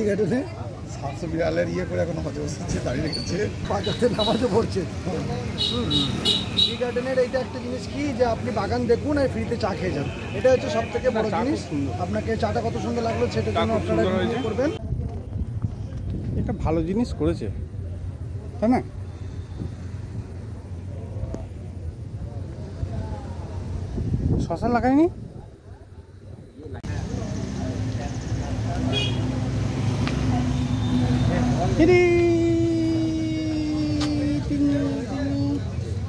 গার্ডেনে 700 বিড়ালের ইয়ে করে এখন হজে বসেছে, দাঁড়িয়ে রেখেছে, পাঁচাতে নামাজও পড়ছে। টি গার্ডেনের এইটা একটা জিনিস কি যে আপনি বাগান দেখুন আর ফ্রিতে চা খেয়ে যান, এটা হচ্ছে সব থেকে বড় জিনিস। আপনাকে চাটা কত সুন্দর লাগলো সেটার জন্য আপনারা করবেন। এটা ভালো জিনিস করেছে, তাই না? শশা লাগায়নি?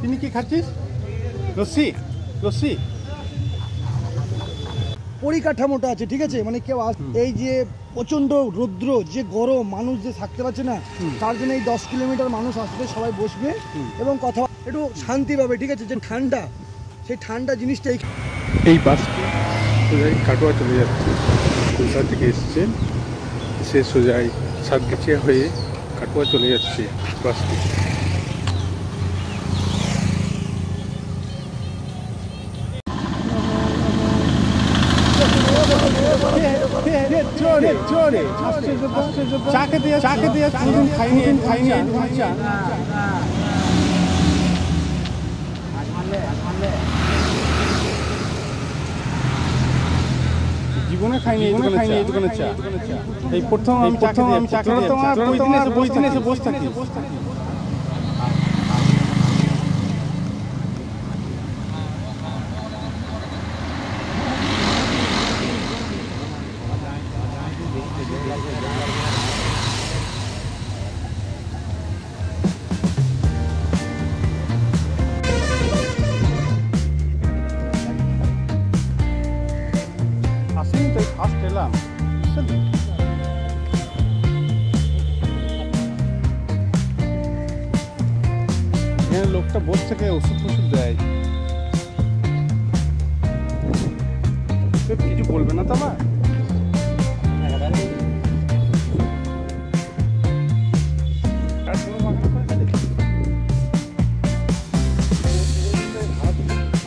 তিনি কি খাচ্ছিস? লস্যি? লস্যি পরিকাঠামোটা আছে, ঠিক আছে, মানে কেউ এই যে প্রচন্ড রৌদ্র, যে গরম, মানুষ যে থাকতে পারছে না, তার জন্য এই 10 কিলোমিটার মানুষ আসবে, সবাই বসবে এবং কথা একটু শান্তি পাবে, ঠিক আছে। যে ঠান্ডা, সেই ঠান্ডা জিনিসটা এই বাসটি সোজাই কাটোয়া চলে যাচ্ছে। কলকাতা থেকে এসছে, সে সোজাই সাতগাছিয়া হয়ে কাটোয়া চলে যাচ্ছে বাসটি। জীবনে খাইনি এই দোকানের চা। এই প্রথম আমি চাকরি তোমার বই দিনে এসে বসে থাকি। ফার্স্ট এলাম, এখানে লোকটা বসে থেকে ওষুধ ফষুধ দেয়। কিছু বলবে না তো আমার?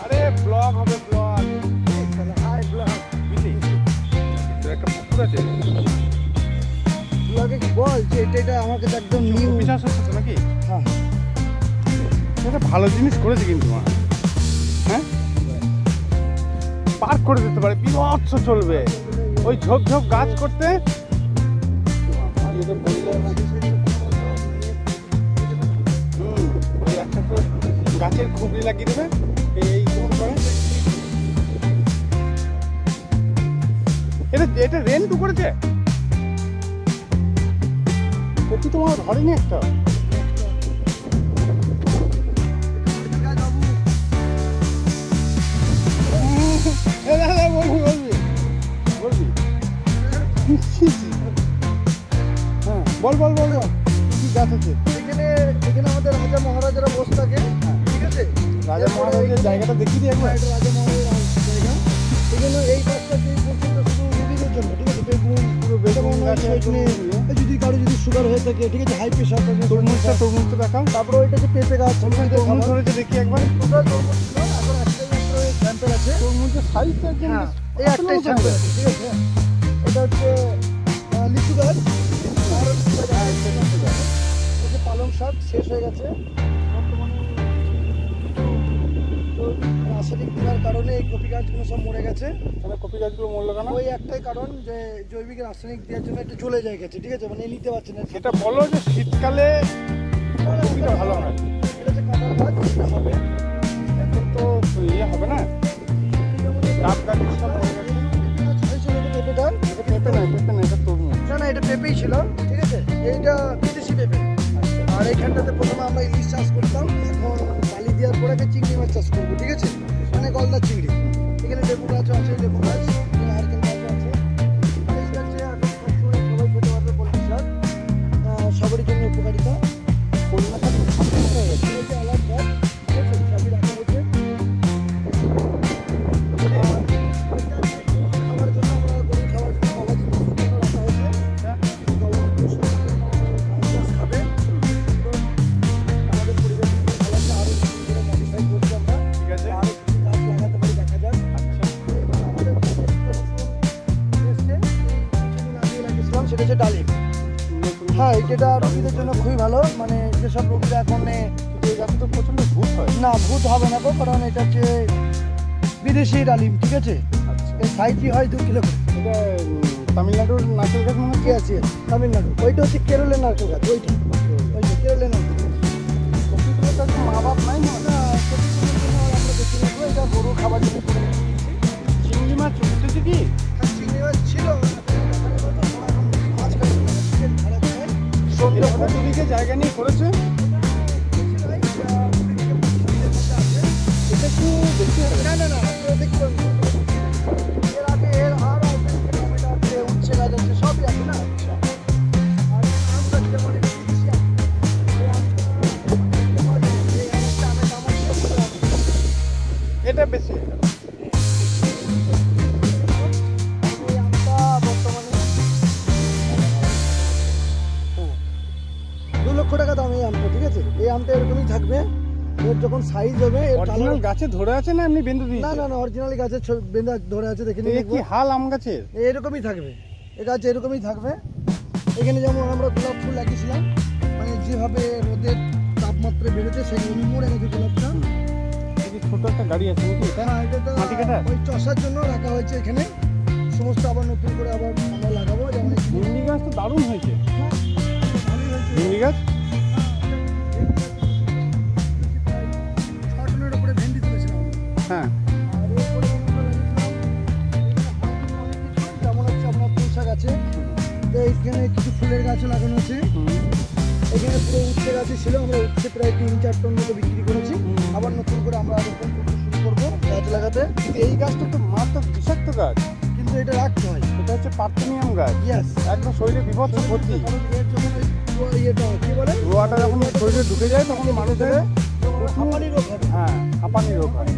আরে ব্লগ হবে, ব্লগ। হাই ব্লগ, বুঝলি? একটা পুকুর আছে, বল যে এটা আমার কাছে একদম নিউ বিশ্বাস হচ্ছে তো নাকি? হ্যাঁ, এটা ভালো জিনিস করেছে কিন্তু মা। হ্যাঁ, পার্ক করে দিতে পারে, বিভৎস চলবে ওই ঝোপ ঝোপ গাছ করতে। একটা তো গাছের খুবড়ি লাগিয়ে দেবে, এই এটা রেন্টু করেছে। কপি তোমার ধরেনি একটা? বলবি হ্যাঁ, বল বল বল কি গাছ আছে এখানে? এখানে আমাদের রাজা মহারাজারা বসে থাকে, ঠিক আছে। রাজা মহারাজের জায়গাটা দেখিয়ে দিই একবার। রাজা মহারাজার জায়গা, এই জন্য এই পাশটা যে পর্যন্ত শুধু রুগীদের জন্য, ঠিক আছে। বেগুন, পুরো বেগুন গাছ, যদি কারো যদি সুগার হয়ে থাকে, ঠিক আছে, হাই প্রেশার, তরমুজটা দেখাও। তারপরে ওইটা যে পেঁপে গাছ, তরমুজ ধরেছে দেখি একবার। তরমুজ ছিল, এখন একটাই স্যাম্পেল আছে। তরমুজের সাইজটা একদম এই একটাই স্যাম্পেল, ঠিক আছে। এটা হচ্ছে লিচু গাছ, আর হচ্ছে পালং শাক শেষ হয়ে গেছে বর্তমানে। তো রাসায়নিক দেওয়ার কারণে এই কপি গাছগুলো সব মরে গেছে। মানে কপি গাছগুলো মরলো কেন? ওই একটাই কারণ যে জৈবিক রাসায়নিক দেওয়ার জন্য একটু চলে যায় গেছে, ঠিক আছে, মানে নিতে পারছে না। সেটা বলো যে শীতকালে কপিটা ভালো হয়। এটা হচ্ছে কাঁঠাল গাছ, এটা হবে। এখন তো ইয়ে হবে না, ডাব গাছ সব মরে গেছে। পেঁপেটা, এটা পেঁপে না, এটা তরমুজ। না না, এটা পেঁপেই ছিল, ঠিক আছে। এইটা বিদেশি পেঁপে। আর এইখানটাতে প্রথমে আমরা ইলিশ চাষ করতাম, এখন বালি দেওয়ার পরে চিংড়ি মাছ চাষ করবো, ঠিক আছে, মানে গলদা চিংড়ি। এখানে লেবু গাছও আছে, লেবু গাছ, নারকেল গাছও আছে। এই গাছে এখন সবসময় সবাই খেতে পারবে পোলট্রি শাক, সবারই জন্য উপকারিতা। কলমা শাক হয়ে গেছে। এটা আলাদা গাছ, ঠিক আছে, সবই রাখা হয়েছে। খাবার জন্য আমরা গরু খাওয়ার জন্য রাখা হয়েছে। খাবে আমাদের পরিবেশ আরো মডিফাই করছি আমরা, ঠিক আছে। আরো গাছ লাগাতে পারি, দেখা যাক। আচ্ছা। এটা হচ্ছে ডালিম। হ্যাঁ এটা রোগীদের জন্য খুবই ভালো, মানে যেসব রোগীরা এখন এই গাছে তো প্রচন্ড ভূত হয়। না ভূত হবে না গো, কারণ এটা হচ্ছে বিদেশি ডালিম, ঠিক আছে। আচ্ছা, এর সাইজই হয় 2 কিলো করে। এটা তামিলনাড়ুর নারকেল গাছ মনে হচ্ছে। আছে তামিলনাড়ু, ওইটা হচ্ছে কেরলের নারকেল গাছ, ওইটা কেরলের নারকেল গাছ। কপিগুলো তো একটু মা বাপ নাই না। না সবজিগুলোর জন্য আমরা বেশি নেবো, এটা গরু খাবার জন্য করে নিয়েছি। চিংড়ি মাছ উঠতেছে কি? চিংড়ি মাছ ছিল, মাছ খাই কত দিকে জায়গা নিয়ে করেছে? এটা একটু বেশি হবে। না না না দেখতে এর আগে এর আর টমেটো আছে, উচ্ছে গাছ আছে, সবই আছে না। আর আম গাছ যেমন বিদেশি আম, এই আমটা আমের দাম হচ্ছে 70 টাকা। এটা বেশি। এই আমটা বর্তমানে 2 লক্ষ টাকা দাম এই আমটা, ঠিক আছে। এই আমটা এরকমই থাকবে, এর যখন সাইজ হবে এর অরিজিনাল কালার। গাছে ধরে আছে না এমনি বেঁধে দিয়েছে? না না না অরিজিনালি গাছের বেঁধা ধরে আছে, দেখে নিন এই কি একবার। হাল আম গাছের? এরকমই থাকবে, এ গাছ এরকমই থাকবে। এখানে যেমন আমরা গোলাপ ফুল লাগিয়েছিলাম, মানে যেভাবে রোদের তাপমাত্রা বেড়েছে সেইভাবে মরে গেছে গোলাপটা। এই যে ছোট একটা গাড়ি আছে নাকি এটা? হ্যাঁ এটা তো মাটি কাটা? ওই চষার জন্য রাখা হয়েছে এখানে, সমস্ত আবার নতুন করে আবার আমরা লাগাবো। যেমন এই ভিন্ডি গাছ তো দারুণ হয়েছে। ভালোই হয়েছে। ভিন্ডি গাছ 6 টনের উপরে ভেন্ডি তুলেছিলাম আমরা। হ্যাঁ। আর এরপরে এগুলো লাগিয়েছিলাম, যেমন হচ্ছে আপনার পুঁই শাক আছে, তো এইখানে কিছু ফুলের গাছও লাগানো আছে। এখানে পুরো উচ্ছে গাছই ছিল, আমরা উচ্ছে প্রায় 3-4 টন মতো বিক্রি করেছি। আবার নতুন করে আমরা রোপণ করতে শুরু করবো গাছ লাগাতে। এই গাছটা তো মারাত্মক বিষাক্ত গাছ। কিন্তু এটা রাখতে হয়। এটা হচ্ছে পার্থেনিয়াম গাছ। ইয়েস, একদম শরীরে বিভৎস ক্ষতি। কারণ এর যখন ইয়েটা কি বলে রোয়াটা যখন শরীরে ঢুকে যায় তখন মানুষের হাঁপানি রোগ হবে। হ্যাঁ হাঁপানি রোগ হয়।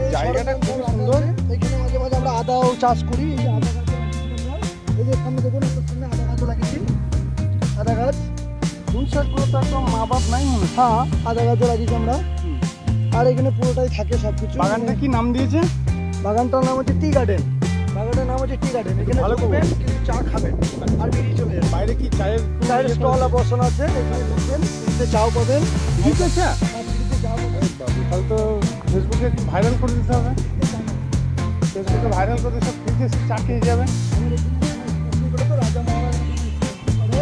এই জায়গাটা সরকার খুব রাখা সুন্দর। আছে। এখানে মাঝে মাঝে আমরা আদাও চাষ করি। এই যে আদা গাছ লাগিয়েছি আমরা, এই যে সামনে দেখুন একটু সামনে আদা গাছও লাগিয়েছি, আদা গাছ। পুঁই শাকগুলো তো একদম মা বাপ নাই মনে হয়। হ্যাঁ আদা গাছও লাগিয়েছি আমরা। আর এখানে পুরোটাই থাকে সবকিছু। বাগানটা কি নাম দিয়েছে? বাগানটার নাম হচ্ছে টি গার্ডেন। বাগানের নাম হচ্ছে টি গার্ডেন। এখানে ভালো ঢুকবেন, কিছু চা খাবেন আর বেরিয়ে চলে যাবেন। বাইরে কি চায়ের চায়ের স্টল বসানো আছে, এখানে ঢুকবেন, ফ্রিতে চাও পাবেন। ঠিক আছে। আর ফ্রিতে চাও পাবেন। তাহলে তো ফেসবুকে ভাইরাল করে দিতে হবে। ফেসবুকে ভাইরাল করে সব ফ্রিতে চা খেয়ে যাবে। আমাদের এখানে বিক্রি করে তো রাজা মহারাজা করে।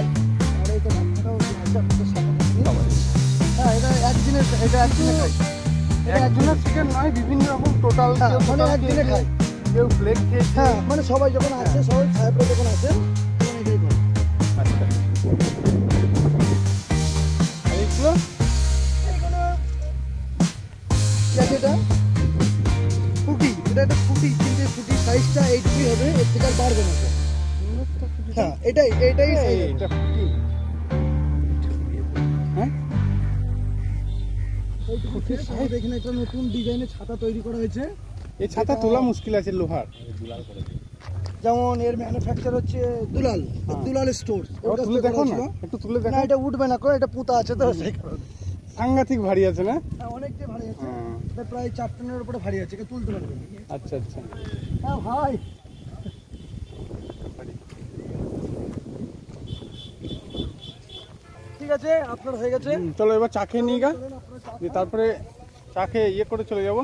আর এই তো রাস্তাটাও আছে আপনাদের সামনে। হ্যাঁ এটা একদিনে খাই। এটা একজনের চিকেন নয়, বিভিন্ন রকম টোটাল। হ্যাঁ, মানে একদিনে খাই। কেউ প্লেট খেয়েছে। হ্যাঁ মানে সবাই যখন আসে, সবাই সাহেবরা যখন আসে তখন এটাই করে। আচ্ছা। আর এইগুলো এইগুলো কি আছে এটা? ফুটি, এটা একটা ফুটি, কিন্তু এই ফুটির সাইজটা এইটুকুই হবে, এর থেকে আর বাড়বে না স্যার। হ্যাঁ এটাই size হবে। এটা ফুটি। হ্যাঁ এইটুকু size। আমাদের এখানে একটা নতুন ডিজাইনের ছাতা তৈরি করা হয়েছে। এই ছাতা তোলা মুশকিল আছে লোহার। যেমন এর ম্যানুফ্যাকচার হচ্ছে দুলাল, দুলাল স্টোর। তুলে দেখো না, একটু তুলে না দেখো। এটা উঠবে না, এটা পুতা আছে তো সেই কারণে। সাংঘাতিক ভারী আছে না? হ্যাঁ অনেকটাই ভারী আছে, হ্যাঁ। এটা প্রায় 4 টনের উপরে ভারী আছে, কেউ তুলতে পারবে না। আচ্ছা আচ্ছা। হ্যাঁ ভাই ঠিক আছে, আপনার হয়ে গেছে। চলো এবার চা খেয়ে নিয়ে গা, চলুন, আপনার চা দিয়ে তারপরে চা খেয়ে ইয়ে করে চলে যাবো।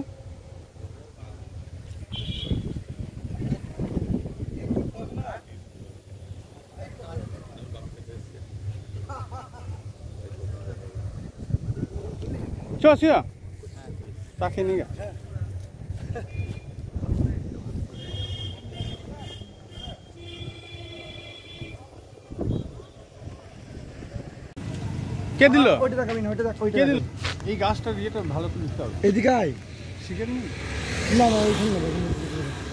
চ শিয়া চা খেয়ে নিয়ে গা। কে দিল? ওইটা দেখাবি না, ওইটা দেখ, ওইটা কে দিল? দেখাবি। এই গাছটার ইয়েটা ভালো করে দিতে হবে। এদিকে আয়। শিখেন নি? না না ওইখানে না,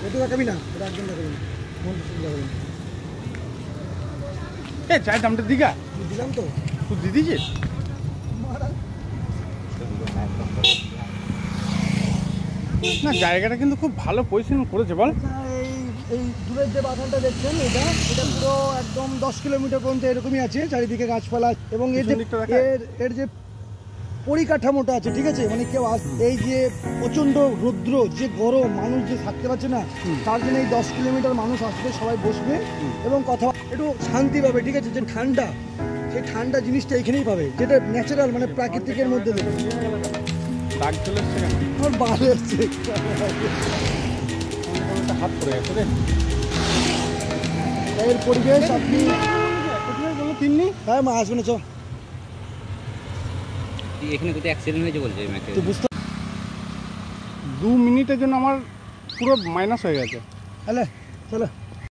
ওইটা দেখাবি না, ওটা একদম দেখাবি না, মন খুশি দেখাবি না। এ চায়ের দামটা দিঘা দিলাম তো। তুই দিয়ে দিয়েছিস? না জায়গাটা কিন্তু খুব ভালো পজিশন করেছে বল। এই এই দূরের যে বাগানটা দেখছেন, এটা পুরো একদম 10 কিলোমিটার পর্যন্ত এরকমই আছে, চারিদিকে গাছপালা। এবং এর যে পিছন দিকটা দেখা? এর যে পরিকাঠামোটা আছে, ঠিক আছে, মানে কেউ এই যে প্রচন্ড রৌদ্র, যে গরম, মানুষ যে থাকতে পারছে না, তার জন্য এই 10 কিলোমিটার মানুষ আসবে, সবাই বসবে এবং কথা একটু শান্তি পাবে, ঠিক আছে। যে ঠান্ডা, সেই ঠান্ডা জিনিসটা এখানেই পাবে, যেটা ন্যাচারাল, মানে প্রাকৃতিকের মধ্যে দেবে। দাগ চলে এসছে কেন? আমার বার এসছে, হাত পড়ে গেছে রে। এর পরিবেশ আপনি তিন্নি হ্যাঁ মা আসবে না, চ এখানে কোথায় অ্যাক্সিডেন্ট হয়েছে বলছে তো বুঝতে 2 মিনিটের জন্য আমার পুরো মাইনাস হয়ে গেছে। হ্যালো চলো।